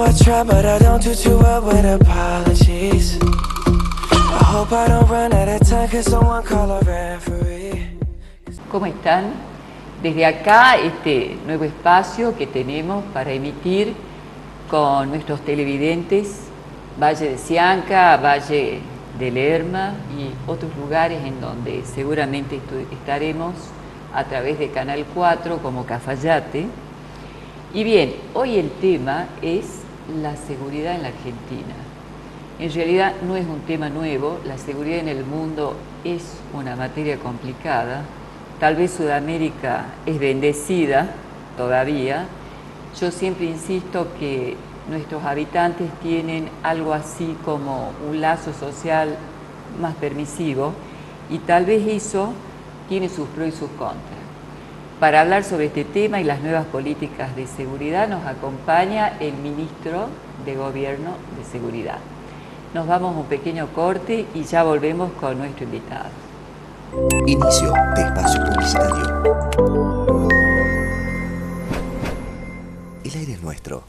I try, but I don't do too well with apologies. I hope I don't run out of time, cause someone call a referee. ¿Cómo están? Desde acá, este nuevo espacio que tenemos para emitir con nuestros televidentes, Valle de Sianca, Valle de Lerma y otros lugares en donde seguramente estaremos a través de Canal 4 como Cafayate. Y bien, hoy el tema es la seguridad en la Argentina. En realidad no es un tema nuevo, la seguridad en el mundo es una materia complicada. Tal vez Sudamérica es bendecida todavía. Yo siempre insisto que nuestros habitantes tienen algo así como un lazo social más permisivo y tal vez eso tiene sus pros y sus contras. Para hablar sobre este tema y las nuevas políticas de seguridad nos acompaña el ministro de Gobierno de Seguridad. Nos vamos a un pequeño corte y ya volvemos con nuestro invitado. Inicio de espacio publicitario. El aire es nuestro.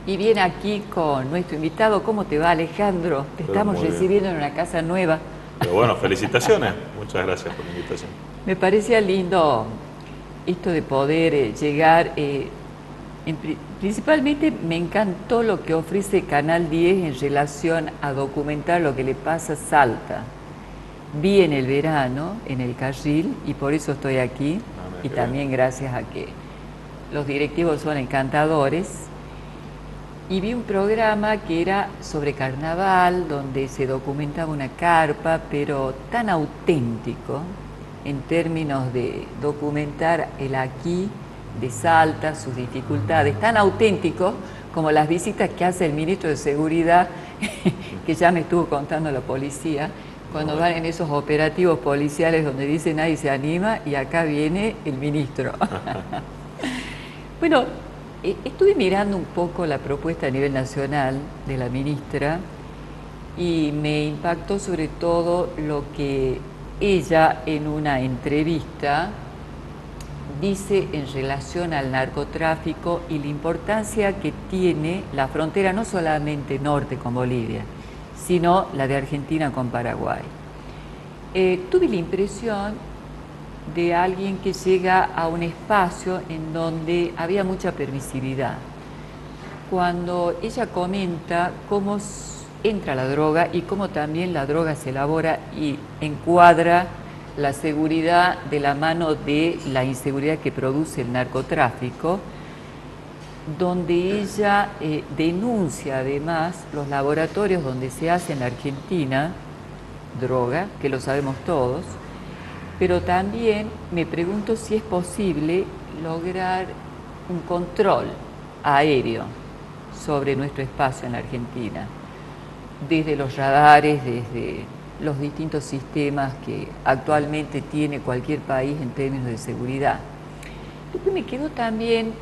Y viene aquí con nuestro invitado. ¿Cómo te va, Alejandro? Te estamos recibiendo en una casa nueva. Pero bueno, felicitaciones. Muchas gracias por la invitación. Me parecía lindo esto de poder llegar. Principalmente me encantó lo que ofrece Canal 10 en relación a documentar lo que le pasa a Salta. Vi en el verano, en el Carril, y por eso estoy aquí. Y también gracias a que los directivos son encantadores. Y vi un programa que era sobre carnaval, donde se documentaba una carpa, pero tan auténtico en términos de documentar el aquí de Salta, sus dificultades, tan auténtico como las visitas que hace el ministro de Seguridad, que ya me estuvo contando la policía, cuando van en esos operativos policiales donde dice nadie se anima y acá viene el ministro. Bueno, estuve mirando un poco la propuesta a nivel nacional de la ministra y me impactó sobre todo lo que ella en una entrevista dice en relación al narcotráfico y la importancia que tiene la frontera no solamente norte con Bolivia, sino la de Argentina con Paraguay. Tuve la impresión de alguien que llega a un espacio en donde había mucha permisividad. Cuando ella comenta cómo entra la droga y cómo también la droga se elabora y encuadra la seguridad de la mano de la inseguridad que produce el narcotráfico, donde ella denuncia además los laboratorios donde se hace en la Argentina droga, que lo sabemos todos, pero también me pregunto si es posible lograr un control aéreo sobre nuestro espacio en la Argentina, desde los radares, desde los distintos sistemas que actualmente tiene cualquier país en términos de seguridad. Después me quedó también,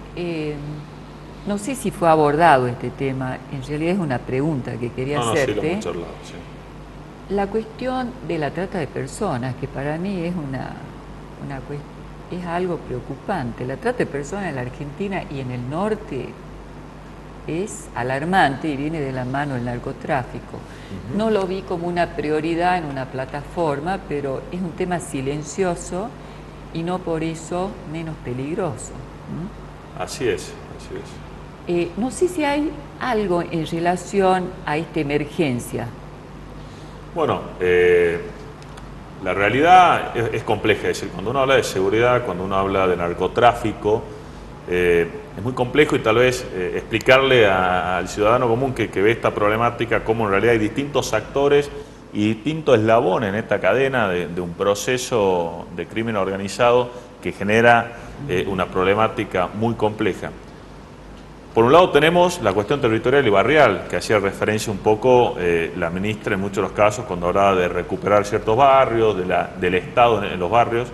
no sé si fue abordado este tema, en realidad es una pregunta que quería hacerte. Sí, lo hemos charlado, sí. La cuestión de la trata de personas, que para mí es es algo preocupante. La trata de personas en la Argentina y en el norte es alarmante y viene de la mano el narcotráfico. No lo vi como una prioridad en una plataforma, pero es un tema silencioso y no por eso menos peligroso. Así es, así es. No sé si hay algo en relación a esta emergencia. Bueno, la realidad es compleja, es decir, cuando uno habla de seguridad, cuando uno habla de narcotráfico, es muy complejo y tal vez explicarle al ciudadano común que ve esta problemática cómo en realidad hay distintos actores y distintos eslabones en esta cadena de un proceso de crimen organizado que genera una problemática muy compleja. Por un lado tenemos la cuestión territorial y barrial, que hacía referencia un poco la ministra en muchos de los casos cuando hablaba de recuperar ciertos barrios, del Estado en los barrios.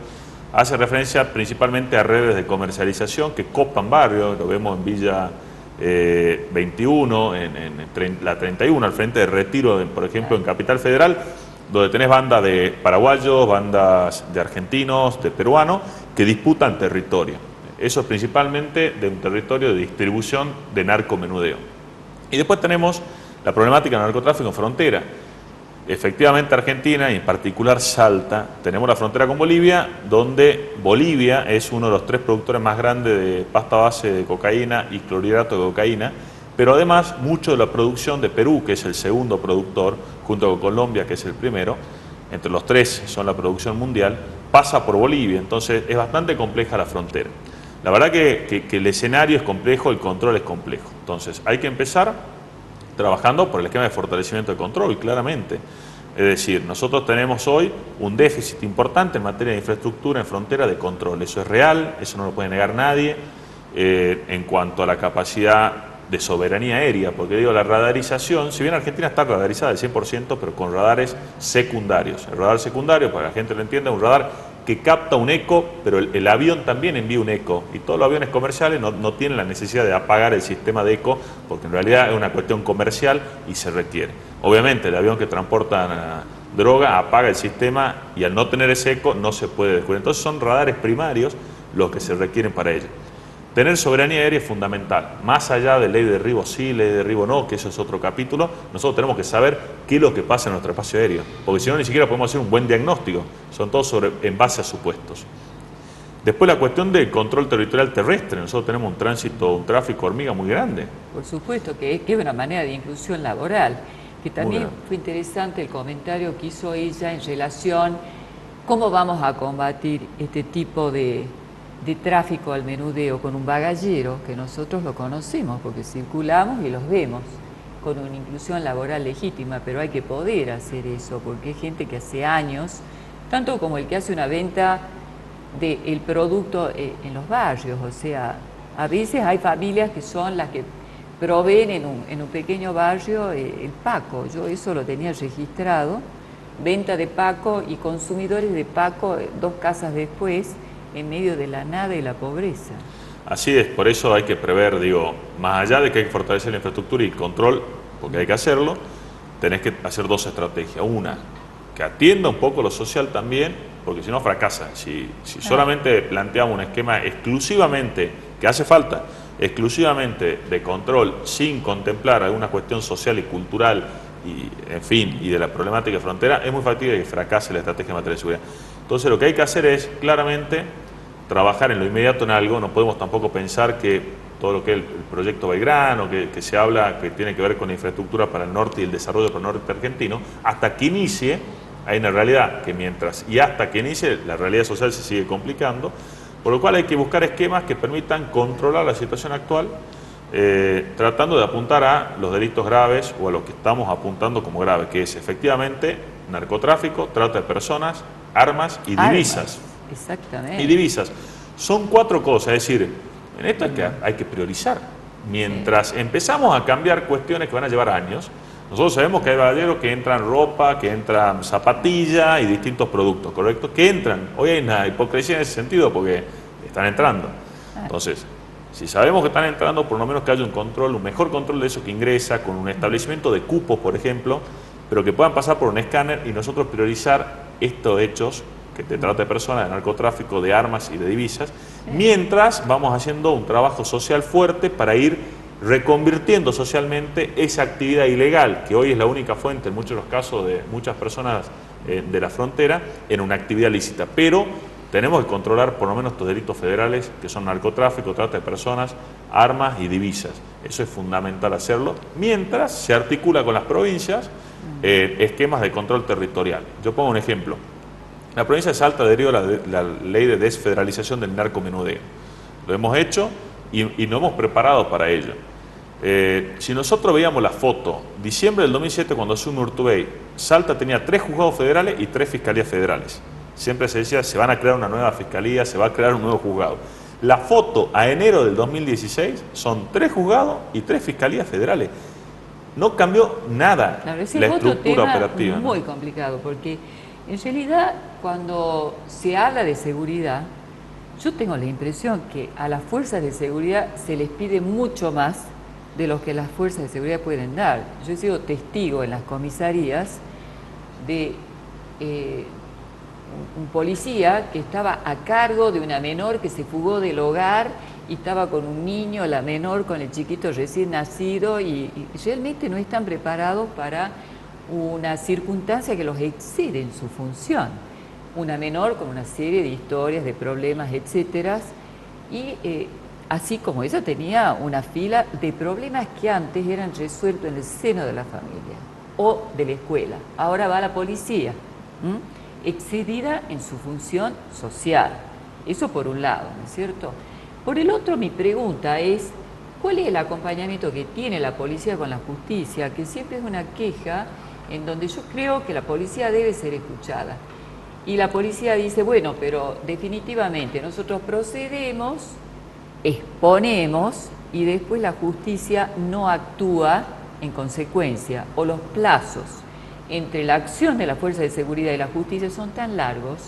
Hace referencia principalmente a redes de comercialización que copan barrios, lo vemos en Villa 21, en la 31, al frente de Retiro, por ejemplo, en Capital Federal, donde tenés bandas de paraguayos, bandas de argentinos, de peruanos, que disputan territorio. Eso es principalmente de un territorio de distribución de narcomenudeo. Y después tenemos la problemática del narcotráfico en frontera. Efectivamente Argentina, y en particular Salta, tenemos la frontera con Bolivia, donde Bolivia es uno de los 3 productores más grandes de pasta base de cocaína y clorhidrato de cocaína, pero además mucho de la producción de Perú, que es el segundo productor, junto con Colombia, que es el primero, entre los 3 son la producción mundial, pasa por Bolivia, entonces es bastante compleja la frontera. La verdad que el escenario es complejo, el control es complejo. Entonces hay que empezar trabajando por el esquema de fortalecimiento de control, claramente. Es decir, nosotros tenemos hoy un déficit importante en materia de infraestructura en frontera de control. Eso es real, eso no lo puede negar nadie. En cuanto a la capacidad de soberanía aérea, porque digo, la radarización, si bien Argentina está radarizada al 100%, pero con radares secundarios. El radar secundario, para que la gente lo entienda, es un radar que capta un eco, pero el avión también envía un eco, y todos los aviones comerciales no tienen la necesidad de apagar el sistema de eco, porque en realidad es una cuestión comercial y se requiere. Obviamente el avión que transporta droga apaga el sistema y al no tener ese eco no se puede descubrir. Entonces son radares primarios los que se requieren para ello. Tener soberanía aérea es fundamental, más allá de ley de derribo sí, ley de derribo no, que eso es otro capítulo. Nosotros tenemos que saber qué es lo que pasa en nuestro espacio aéreo, porque si no ni siquiera podemos hacer un buen diagnóstico, son todos en base a supuestos. Después la cuestión del control territorial terrestre, nosotros tenemos un tránsito, un tráfico hormiga muy grande. Por supuesto que es una manera de inclusión laboral, que también fue interesante el comentario que hizo ella en relación cómo vamos a combatir este tipo de tráfico al menudeo con un bagallero, que nosotros lo conocemos porque circulamos y los vemos, con una inclusión laboral legítima, pero hay que poder hacer eso, porque hay gente que hace años, tanto como el que hace una venta del producto en los barrios, o sea, a veces hay familias que son las que proveen en un pequeño barrio el Paco. Yo eso lo tenía registrado, venta de Paco y consumidores de Paco 2 casas después, en medio de la nada y la pobreza. Así es, por eso hay que prever, digo, más allá de que hay que fortalecer la infraestructura y el control, porque hay que hacerlo, tenés que hacer 2 estrategias. Una, que atienda un poco lo social también, porque si no fracasa. Si solamente planteamos un esquema exclusivamente, que hace falta, exclusivamente de control, sin contemplar alguna cuestión social y cultural, y en fin, y de la problemática de frontera, es muy factible que fracase la estrategia en materia de seguridad. Entonces lo que hay que hacer es claramente trabajar en lo inmediato en algo. No podemos tampoco pensar que todo lo que es el proyecto Belgrano, que se habla, que tiene que ver con la infraestructura para el norte y el desarrollo para el norte argentino, hasta que inicie, hay una realidad que mientras y hasta que inicie, la realidad social se sigue complicando, por lo cual hay que buscar esquemas que permitan controlar la situación actual, tratando de apuntar a los delitos graves o a los que estamos apuntando como graves, que es efectivamente narcotráfico, trata de personas, armas y divisas. Exactamente. Y divisas. Son 4 cosas, es decir, en esto hay que priorizar. Mientras empezamos a cambiar cuestiones que van a llevar años, nosotros sabemos que hay bagalleros que entran ropa, que entran zapatillas y distintos productos, ¿correcto? Que entran. Hoy hay una hipocresía en ese sentido porque están entrando. Entonces, si sabemos que están entrando, por lo menos que haya un control, un mejor control de eso que ingresa, con un establecimiento de cupos, por ejemplo, pero que puedan pasar por un escáner y nosotros priorizar estos hechos que te trata de personas, de narcotráfico, de armas y de divisas, mientras vamos haciendo un trabajo social fuerte para ir reconvirtiendo socialmente esa actividad ilegal, que hoy es la única fuente en muchos de los casos de muchas personas de la frontera, en una actividad lícita. Pero tenemos que controlar por lo menos estos delitos federales, que son narcotráfico, trata de personas, armas y divisas. Eso es fundamental hacerlo, mientras se articula con las provincias esquemas de control territorial. Yo pongo un ejemplo. La provincia de Salta adherió a la ley de desfederalización del narcomenudeo. Lo hemos hecho y nos hemos preparado para ello. Si nosotros veíamos la foto, diciembre del 2007, cuando asume Urtubey, Salta tenía 3 juzgados federales y 3 fiscalías federales. Siempre se decía, se van a crear una nueva fiscalía, se va a crear un nuevo juzgado. La foto a enero del 2016 son 3 juzgados y 3 fiscalías federales. No cambió nada. Claro, ese la es otro estructura tema operativa. muy complicado, porque en realidad cuando se habla de seguridad, yo tengo la impresión que a las fuerzas de seguridad se les pide mucho más de lo que las fuerzas de seguridad pueden dar. Yo he sido testigo en las comisarías de un policía que estaba a cargo de una menor que se fugó del hogar y estaba con un niño, la menor con el chiquito recién nacido, y realmente no están preparados para una circunstancia que los excede en su función. Una menor con una serie de historias, de problemas, etcétera, y así como ella tenía una fila de problemas que antes eran resueltos en el seno de la familia o de la escuela. Ahora va la policía, excedida en su función social. Eso por un lado, ¿no es cierto? Por el otro, mi pregunta es, ¿cuál es el acompañamiento que tiene la policía con la justicia? Que siempre es una queja en donde yo creo que la policía debe ser escuchada. Y la policía dice, bueno, pero definitivamente nosotros procedemos, exponemos y después la justicia no actúa en consecuencia, o los plazos entre la acción de la fuerza de seguridad y la justicia son tan largos,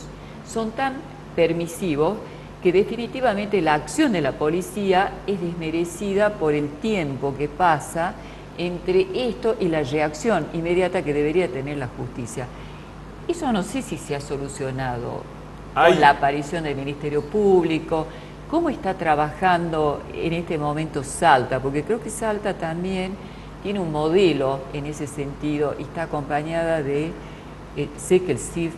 son tan permisivos, que definitivamente la acción de la policía es desmerecida por el tiempo que pasa entre esto y la reacción inmediata que debería tener la justicia. Eso no sé si se ha solucionado con la aparición del Ministerio Público. ¿Cómo está trabajando en este momento Salta? Porque creo que Salta también tiene un modelo en ese sentido y está acompañada de, sé que el CIF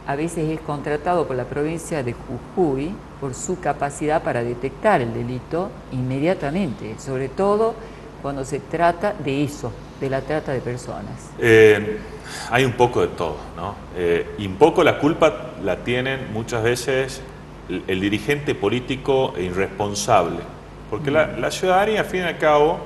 a veces es contratado por la provincia de Jujuy por su capacidad para detectar el delito inmediatamente, sobre todo cuando se trata de eso, de la trata de personas. Hay un poco de todo, ¿no? Y un poco la culpa la tienen muchas veces el dirigente político e irresponsable, porque la ciudadanía, al fin y al cabo,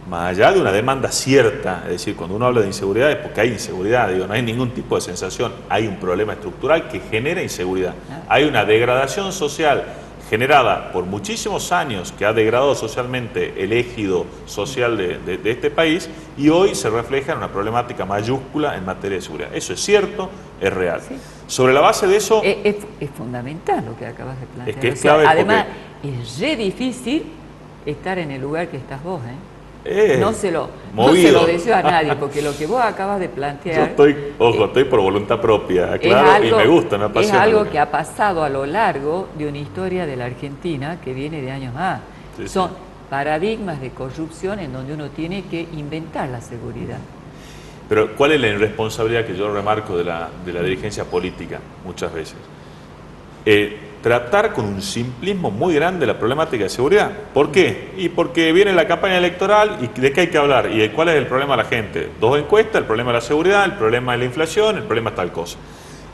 más allá de una demanda cierta, es decir, cuando uno habla de inseguridad es porque hay inseguridad, digo, no hay ningún tipo de sensación, hay un problema estructural que genera inseguridad, hay una degradación social generada por muchísimos años que ha degradado socialmente el ejido social de este país y hoy se refleja en una problemática mayúscula en materia de seguridad. Eso es cierto, es real. Sí. Sobre la base de eso... Es fundamental lo que acabas de plantear. Es que es clave además, es re difícil estar en el lugar que estás vos, no se lo deseo a nadie, porque lo que vos acabas de plantear... Estoy por voluntad propia, claro, y me gusta, me apasiona. Es algo que ha pasado a lo largo de una historia de la Argentina que viene de años más. Sí, son paradigmas de corrupción en donde uno tiene que inventar la seguridad. Pero ¿cuál es la irresponsabilidad que yo remarco de la dirigencia política muchas veces? Tratar con un simplismo muy grande la problemática de seguridad. ¿Por qué? Y porque viene la campaña electoral y ¿de qué hay que hablar? ¿Y de cuál es el problema de la gente? 2 encuestas, el problema de la seguridad, el problema de la inflación, el problema es tal cosa.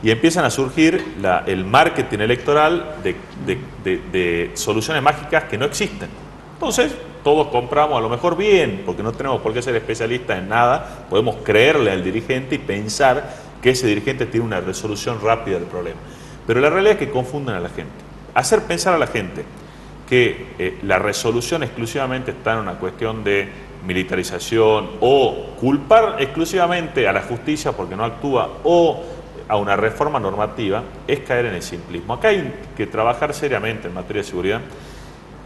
Y empiezan a surgir el marketing electoral de soluciones mágicas que no existen. Entonces, todos compramos a lo mejor bien, porque no tenemos por qué ser especialistas en nada, podemos creerle al dirigente y pensar que ese dirigente tiene una resolución rápida del problema. Pero la realidad es que confunden a la gente. Hacer pensar a la gente que la resolución exclusivamente está en una cuestión de militarización o culpar exclusivamente a la justicia porque no actúa o a una reforma normativa es caer en el simplismo. Acá hay que trabajar seriamente en materia de seguridad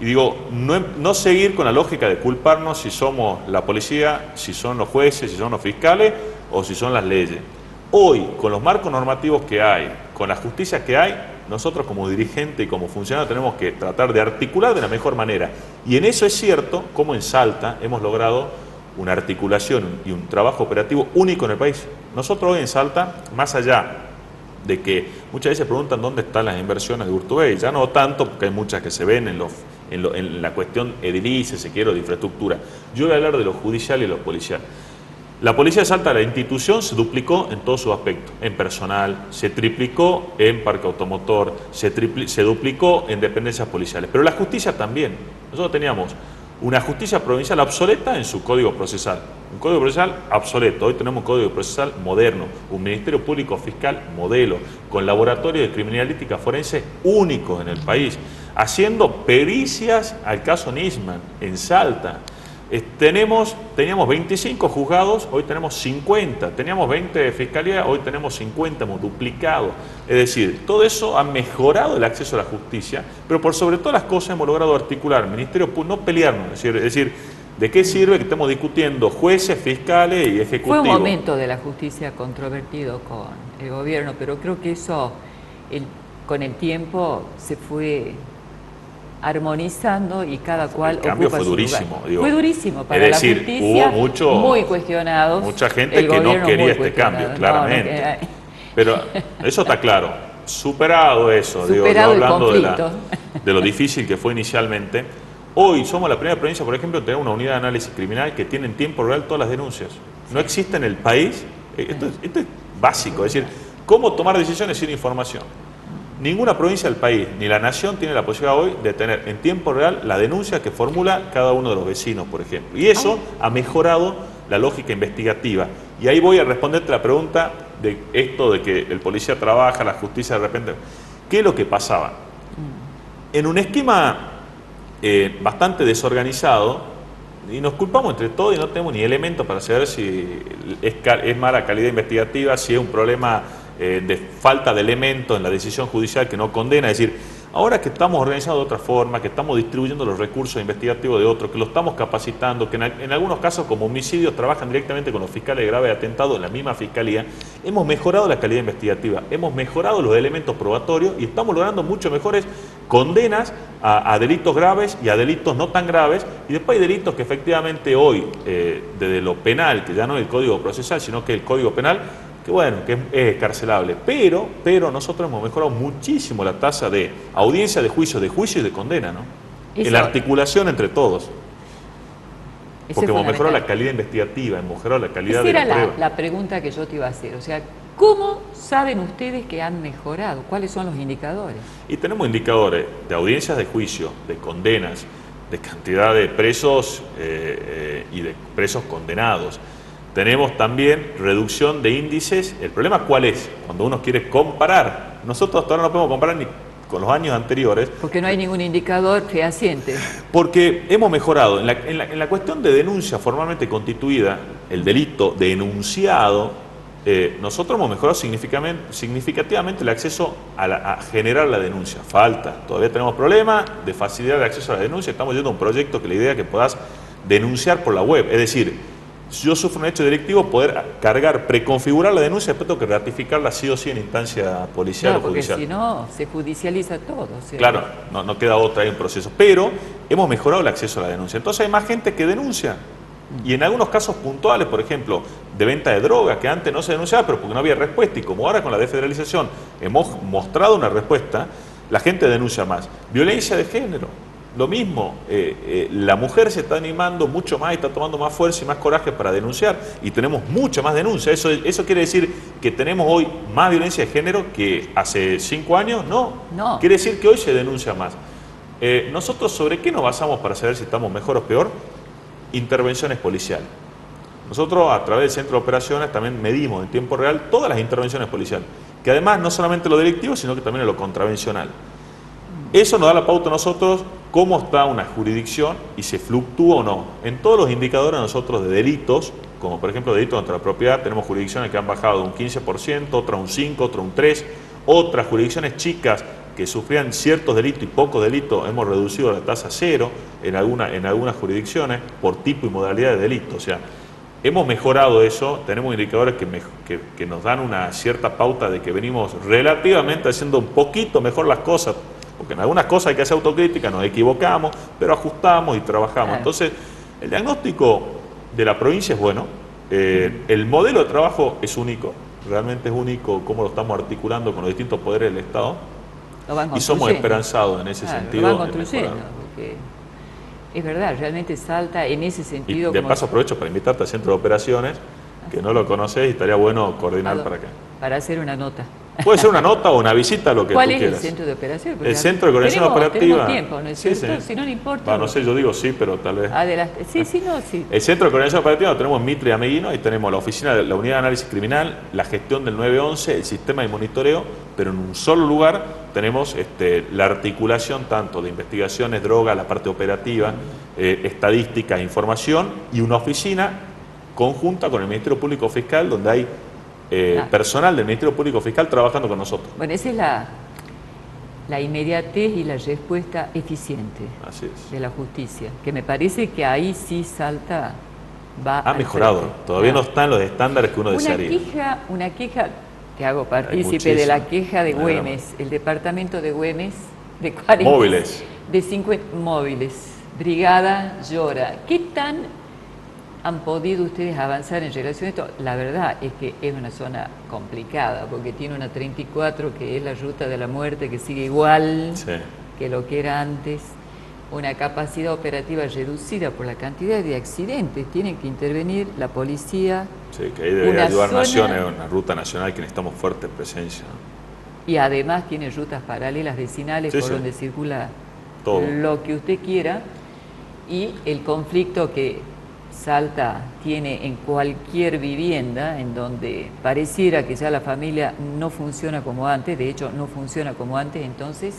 y digo, no seguir con la lógica de culparnos si somos la policía, si son los jueces, si son los fiscales o si son las leyes. Hoy, con los marcos normativos que hay, con la justicia que hay, nosotros como dirigente y como funcionario tenemos que tratar de articular de la mejor manera. Y en eso es cierto, como en Salta hemos logrado una articulación y un trabajo operativo único en el país. Nosotros hoy en Salta, más allá de que muchas veces preguntan dónde están las inversiones de Urtubey, ya no tanto porque hay muchas que se ven en la cuestión edilicia, si quiero, de infraestructura. Yo voy a hablar de lo judicial y lo policial. La Policía de Salta, la institución, se duplicó en todos sus aspectos, en personal, se triplicó en parque automotor, se duplicó en dependencias policiales, pero la justicia también. Nosotros teníamos una justicia provincial obsoleta en su código procesal, un código procesal obsoleto. Hoy tenemos un código procesal moderno, un Ministerio Público Fiscal modelo, con laboratorio de criminalística forense únicos en el país, haciendo pericias al caso Nisman en Salta. Teníamos 25 juzgados, hoy tenemos 50, teníamos 20 de fiscalía, hoy tenemos 50, hemos duplicado. Es decir, todo eso ha mejorado el acceso a la justicia, pero por sobre todas las cosas hemos logrado articular el Ministerio Público, no pelearnos, es decir, ¿de qué sirve que estemos discutiendo jueces, fiscales y ejecutivos? Fue un momento de la justicia controvertido con el gobierno, pero creo que eso con el tiempo se fue armonizando y cada cual ocupa su lugar. El cambio fue durísimo. Digo, fue durísimo para es decir, la justicia, hubo muy cuestionados. Mucha gente que no quería este cambio, claramente. No. Pero eso está claro. Superado eso, Superado digo, hablando el de lo difícil que fue inicialmente. Hoy somos la primera provincia, por ejemplo, en tener una unidad de análisis criminal que tiene en tiempo real todas las denuncias. No existe en el país, esto es básico, es decir, cómo tomar decisiones sin información. Ninguna provincia del país, ni la nación, tiene la posibilidad hoy de tener en tiempo real la denuncia que formula cada uno de los vecinos, por ejemplo. Y eso ha mejorado la lógica investigativa. Y ahí voy a responderte la pregunta de esto de que el policía trabaja, la justicia de repente. ¿Qué es lo que pasaba? En un esquema bastante desorganizado, y nos culpamos entre todos y no tenemos ni elementos para saber si es mala calidad investigativa, si es un problema de falta de elementos en la decisión judicial que no condena. Es decir, ahora que estamos organizando de otra forma, que estamos distribuyendo los recursos investigativos de otros, que lo estamos capacitando, que en algunos casos como homicidios trabajan directamente con los fiscales de grave atentado en la misma fiscalía, hemos mejorado la calidad investigativa, hemos mejorado los elementos probatorios y estamos logrando mucho mejores condenas a delitos graves y a delitos no tan graves. Y después hay delitos que efectivamente hoy, desde lo penal, que ya no es el Código Procesal, sino que es el Código Penal, que bueno, que es escarcelable, pero nosotros hemos mejorado muchísimo la tasa de audiencia de juicio y de condena, ¿no? En la articulación entre todos. Porque hemos mejorado la calidad investigativa, hemos mejorado la calidad de la prueba. Esa era la pregunta que yo te iba a hacer, o sea, ¿cómo saben ustedes que han mejorado? ¿Cuáles son los indicadores? Y tenemos indicadores de audiencias de juicio, de condenas, de cantidad de presos y de presos condenados. Tenemos también reducción de índices. ¿El problema cuál es? Cuando uno quiere comparar. Nosotros hasta ahora no podemos comparar ni con los años anteriores. Porque no hay ningún indicador fehaciente. Porque hemos mejorado. En la cuestión de denuncia formalmente constituida, el delito de enunciado, nosotros hemos mejorado significativamente el acceso a generar la denuncia. Falta. Todavía tenemos problemas de facilidad de acceso a la denuncia. Estamos yendo a un proyecto que la idea es que puedas denunciar por la web. Es decir, si yo sufro un hecho delictivo, poder cargar, preconfigurar la denuncia, después tengo que ratificarla sí o sí en instancia policial o judicial. Porque si no, se judicializa todo. ¿Sí? Claro, no queda otra ahí en proceso. Pero hemos mejorado el acceso a la denuncia. Entonces hay más gente que denuncia. Y en algunos casos puntuales, por ejemplo, de venta de droga, que antes no se denunciaba, pero porque no había respuesta. Y como ahora con la desfederalización hemos mostrado una respuesta, la gente denuncia más. Violencia de género. Lo mismo, la mujer se está animando mucho más y está tomando más fuerza y más coraje para denunciar y tenemos mucha más denuncia. ¿Eso quiere decir que tenemos hoy más violencia de género que hace 5 años? No. Quiere decir que hoy se denuncia más. ¿Nosotros sobre qué nos basamos para saber si estamos mejor o peor? Intervenciones policiales. Nosotros a través del Centro de Operaciones también medimos en tiempo real todas las intervenciones policiales, que además no solamente lo delictivo, sino que también lo contravencional. Eso nos da la pauta a nosotros cómo está una jurisdicción y se fluctúa o no. En todos los indicadores nosotros de delitos, como por ejemplo delitos contra la propiedad, tenemos jurisdicciones que han bajado un 15%, otras un 5%, otras un 3%, otras jurisdicciones chicas que sufrían ciertos delitos y pocos delitos, hemos reducido la tasa a 0 en algunas jurisdicciones por tipo y modalidad de delito. O sea, Hemos mejorado eso, tenemos indicadores que nos dan una cierta pauta de que venimos relativamente haciendo un poquito mejor las cosas, porque en algunas cosas hay que hacer autocrítica, nos equivocamos, pero ajustamos y trabajamos. Claro. Entonces, el diagnóstico de la provincia es bueno, el modelo de trabajo es único, realmente es único cómo lo estamos articulando con los distintos poderes del Estado, Lo van y somos construyendo. esperanzados en ese Claro, sentido. Lo van en construyendo, mejorar. porque es verdad, realmente Salta en ese Y sentido. de como- paso aprovecho para invitarte al centro de operaciones, que no lo conoces y estaría bueno coordinar para acá. Para hacer una nota. Puede ser una nota o una visita, lo que ¿Cuál tú es quieras. el centro de operación? Porque El centro de coordinación operativa. Tenemos tiempo, ¿no es Sí, cierto? sí. Si no le importa. Va, no sé, yo digo sí, pero tal vez. Adelante. Sí, no, sí. El centro de coordinación operativa lo tenemos en Mitre y Ameguino, ahí tenemos la oficina de la unidad de análisis criminal, la gestión del 911, el sistema de monitoreo, pero en un solo lugar tenemos la articulación tanto de investigaciones, drogas, la parte operativa, estadísticas, información, y una oficina conjunta con el Ministerio Público Fiscal, donde hay personal del Ministerio Público Fiscal trabajando con nosotros. Bueno, esa es la inmediatez y la respuesta eficiente Así es. de la justicia, que me parece que ahí sí Salta va Ha al mejorado, frente. todavía no Claro. están los estándares que uno desearía. Una queja, te hago partícipe de la muchísimo. queja de Bueno. Güemes, el departamento de Güemes, de 40, Móviles. de 50 móviles, Brigada Llora. ¿Qué tan han podido ustedes avanzar en relación a esto? La verdad es que es una zona complicada, porque tiene una 34 que es la ruta de la muerte, que sigue igual Sí. que lo que era antes, una capacidad operativa reducida por la cantidad de accidentes, tienen que intervenir la policía Sí, que ahí debería Una ayudar zona- Naciones, una ruta nacional que necesitamos fuerte presencia, ¿no? y además tiene rutas paralelas vecinales Sí, por sí. donde circula Todo. lo que usted quiera, y el conflicto que Salta tiene en cualquier vivienda, en donde pareciera que ya la familia no funciona como antes, de hecho no funciona como antes, entonces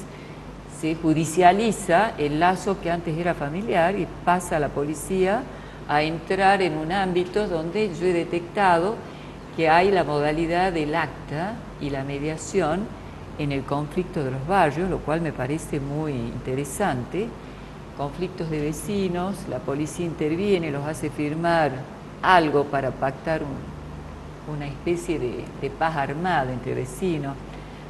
se judicializa el lazo que antes era familiar y pasa a la policía a entrar en un ámbito donde yo he detectado que hay la modalidad del acta y la mediación en el conflicto de los barrios, lo cual me parece muy interesante. Conflictos de vecinos, la policía interviene, los hace firmar algo para pactar una especie de paz armada entre vecinos.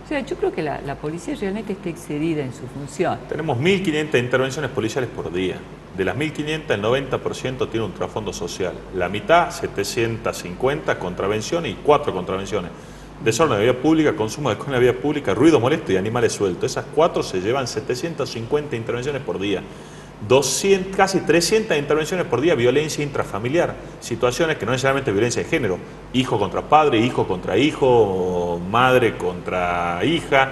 O sea, yo creo que la policía realmente está excedida en su función. Tenemos 1.500 intervenciones policiales por día. De las 1.500, el 90% tiene un trasfondo social. La mitad, 750, contravenciones y 4 contravenciones. Desorden de la vía pública, consumo de alcohol en la vía pública, ruido molesto y animales sueltos. Esas 4 se llevan 750 intervenciones por día. 200, casi 300 intervenciones por día, violencia intrafamiliar, situaciones que no necesariamente violencia de género, hijo contra padre, hijo contra hijo, madre contra hija,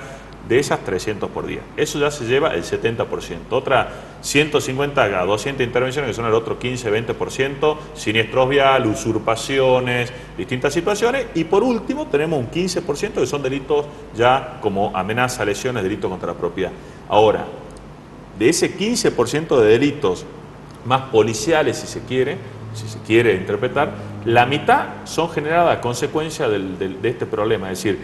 de esas 300 por día. Eso ya se lleva el 70%. Otra 150 a 200 intervenciones que son el otro 15-20%, siniestros viales, usurpaciones, distintas situaciones, y por último tenemos un 15% que son delitos ya como amenaza, lesiones, delitos contra la propiedad. Ahora, de ese 15% de delitos más policiales, si se quiere interpretar, la mitad son generadas a consecuencia de este problema, es decir,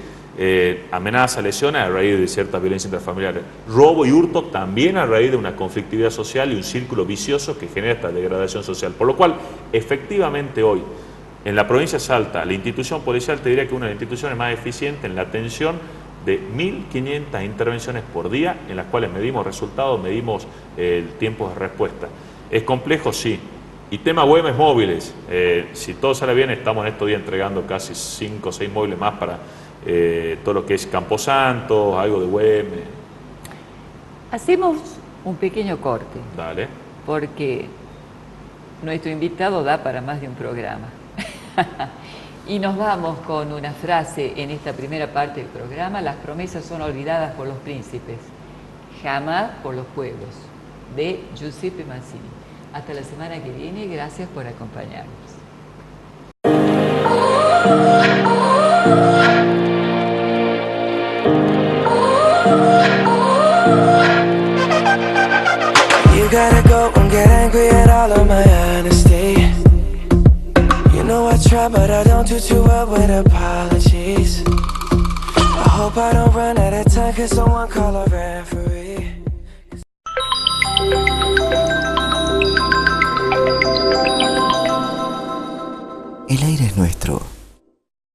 amenaza, lesiones a raíz de cierta violencia intrafamiliar, robo y hurto también a raíz de una conflictividad social y un círculo vicioso que genera esta degradación social. Por lo cual, efectivamente hoy, en la provincia de Salta, la institución policial te diría que es una de las instituciones más eficientes en la atención de 1.500 intervenciones por día, en las cuales medimos resultados, medimos el tiempo de respuesta. ¿Es complejo? Sí. Y tema Güemes móviles, si todo sale bien, estamos en estos días entregando casi 5 o 6 móviles más para todo lo que es Camposanto, algo de Güemes. Hacemos un pequeño corte, Dale. porque nuestro invitado da para más de un programa. Y nos vamos con una frase en esta primera parte del programa: las promesas son olvidadas por los príncipes, jamás por los pueblos, de Giuseppe Mazzini. Hasta la semana que viene, gracias por acompañarnos. You gotta go and get angry at all of my honesty. You know I try, but I don't do too well with apologies. I hope I don't run out of time, cause someone call a referee. El aire es nuestro.